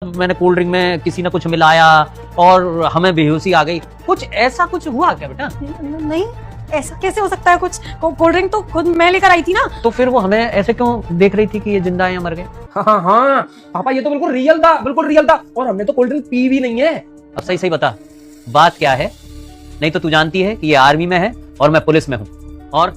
मैंने cold drink में किसी ने कुछ मिलाया और हमें बेहोशी आ गई, कुछ ऐसा कुछ हुआ क्या बेटा? नहीं, ऐसा कैसे हो सकता है? कुछ कोल्ड ड्रिंक तो खुद मैं लेकर आई थी ना। तो फिर वो हमें ऐसे क्यों देख रही थी कि ये जिंदा है या मर गए? हाँ पापा, ये तो बिल्कुल रियल था, बिल्कुल रियल था। और हमने तो कोल्ड ड्रिंक पी भी नहीं है। अब सही सही बता, बात क्या है? नहीं तो तू जानती है कि ये आर्मी में है और मैं पुलिस में हूँ, और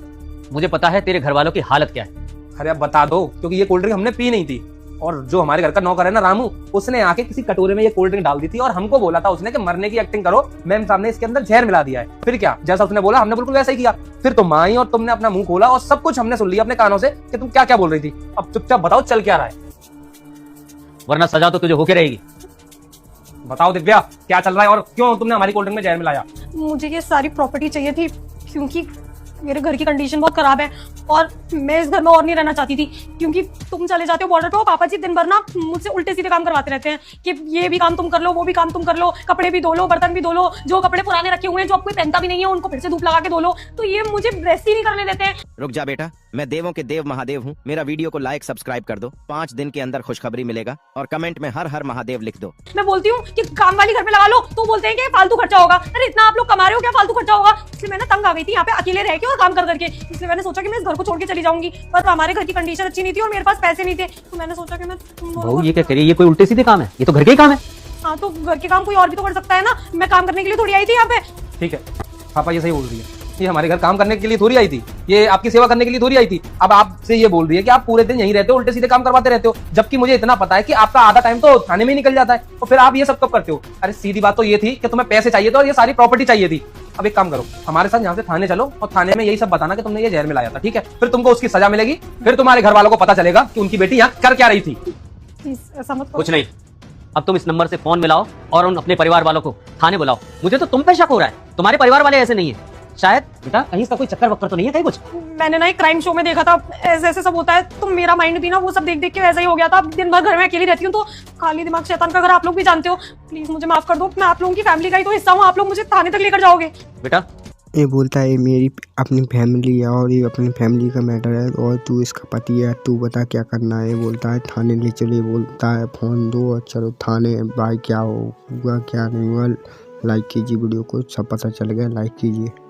मुझे पता है तेरे घर वालों की हालत क्या है। अरे अब बता दो, क्योंकि ये कोल्ड ड्रिंक हमने पी नहीं थी। और जो हमारे घर का नौकर है ना रामू, उसने आके किसी कटोरे में ये कोल्ड ड्रिंक डाल दी थी और हमको बोला था उसने कि मरने की एक्टिंग करो, मैम साहब ने इसके अंदर जहर मिला दिया है। फिर क्या, जैसा उसने बोला हमने बिल्कुल वैसा ही किया। फिर तुम आई और तुमने अपना मुंह खोला और सब कुछ हमने सुन लिया अपने कानों से कि तुम क्या क्या बोल रही थी। अब चुपचाप बताओ चल क्या रहा है, वरना सजा तो तुझे होके रहेगी। बताओ दिव्या क्या चल रहा है और क्यों तुमने हमारी कोल्ड ड्रिंक में जहर मिलाया? मुझे ये सारी प्रॉपर्टी चाहिए थी, क्योंकि मेरे घर की कंडीशन बहुत खराब है और मैं इस घर में और नहीं रहना चाहती थी। क्योंकि तुम चले जाते हो बॉर्डर पे और पापा जी दिन भर ना मुझसे उल्टे सीधे काम करवाते रहते हैं कि ये भी काम तुम कर लो, वो भी काम तुम कर लो, कपड़े भी धो लो, बर्तन भी धो लो, जो कपड़े पुराने रखे हुए हैं जो अब कोई पहनता भी नहीं है उनको फिर से धूप लगा के धो लो। तो ये मुझे रेस्ट ही नहीं करने देते हैं। रुक जा बेटा, मैं देवों के देव महादेव हूँ। मेरा वीडियो को लाइक सब्सक्राइब कर दो, 5 दिन के अंदर खुशखबरी मिलेगा और कमेंट में हर हर महादेव लिख दो। मैं बोलती हूँ कि काम वाली घर पे लगा लो तो बोलते हैं कि फालतू खर्चा होगा। अरे इतना आप लोग कमा रहे हो, क्या फालतू खर्चा होगा? इसलिए मैं ना तंग आ गई थी यहाँ पे अकेले रह के और काम कर करके। इसलिए मैंने सोचा कि मैं इस घर को छोड़ के चली जाऊंगी, पर हमारे घर की कंडीशन अच्छी नहीं थी और मेरे पास पैसे नहीं थे, तो मैंने सोचा कि मैं बहू ये क्या करिए, ये कोई उल्टे सीधे काम है? ये तो घर के ही काम है। हाँ तो घर के काम कोई और भी तो कर सकता है ना, मैं काम करने के लिए थोड़ी आई थी यहाँ पे। ठीक है पापा, ये सही बोल रही है, ये हमारे घर काम करने के लिए थोड़ी आई थी, ये आपकी सेवा करने के लिए थोड़ी आई थी। अब आपसे ये बोल रही है कि आप पूरे दिन यहीं रहते हो, उल्टे सीधे काम करवाते रहते हो, जबकि मुझे इतना पता है कि आपका आधा टाइम तो थाने में ही निकल जाता है, तो फिर आप ये सब कब करते हो? अरे सीधी बात तो ये थी कि तुम्हें पैसे चाहिए थे और ये सारी प्रॉपर्टी चाहिए थी। अब एक काम करो, हमारे साथ यहाँ से थाने चलो और थाने में यही सब बताना कि तुमने ये जहर मिलाया था, ठीक है? फिर तुमको उसकी सजा मिलेगी, फिर तुम्हारे घर वालों को पता चलेगा कि उनकी बेटी यहाँ कर क्या रही थी। ऐसा मत करो। कुछ नहीं, अब तुम इस नंबर से फोन मिलाओ और उन अपने परिवार वालों को थाने बुलाओ। मुझे तो तुम पे शक हो रहा है, तुम्हारे परिवार वाले ऐसे नहीं है। शायद बेटा कहीं इसका कोई चक्कर वक्कर तो नहीं है कहीं कुछ? मैंने ना एक क्राइम शो में देखा था, ऐसे ऐसे सब होता है, तो मेरा माइंड भी ना वो सब देख देख के वैसा ही हो गया था। अब दिन भर घर में अकेली रहती हूँ, तो खाली दिमाग शैतान का घर आप लोग भी जानते हो। प्लीज मुझे माफ कर दो, मैं आप लोगों की फैमिली का ही तो हिस्सा हूँ, आप लोग मुझे थाने तक लेकर जाओगे? बेटा ये बोलता है मेरी अपनी फैमिली है और ये अपनी फैमिली का मैटर है और तू इसका पति है, तू बता क्या करना है। बोलता है थाने ले चले, बोलता है फ़ोन दो और चलो थाने। भाई क्या हुआ क्या नहीं हुआ, लाइक कीजिए वीडियो को, सब पता चल गया, लाइक कीजिए।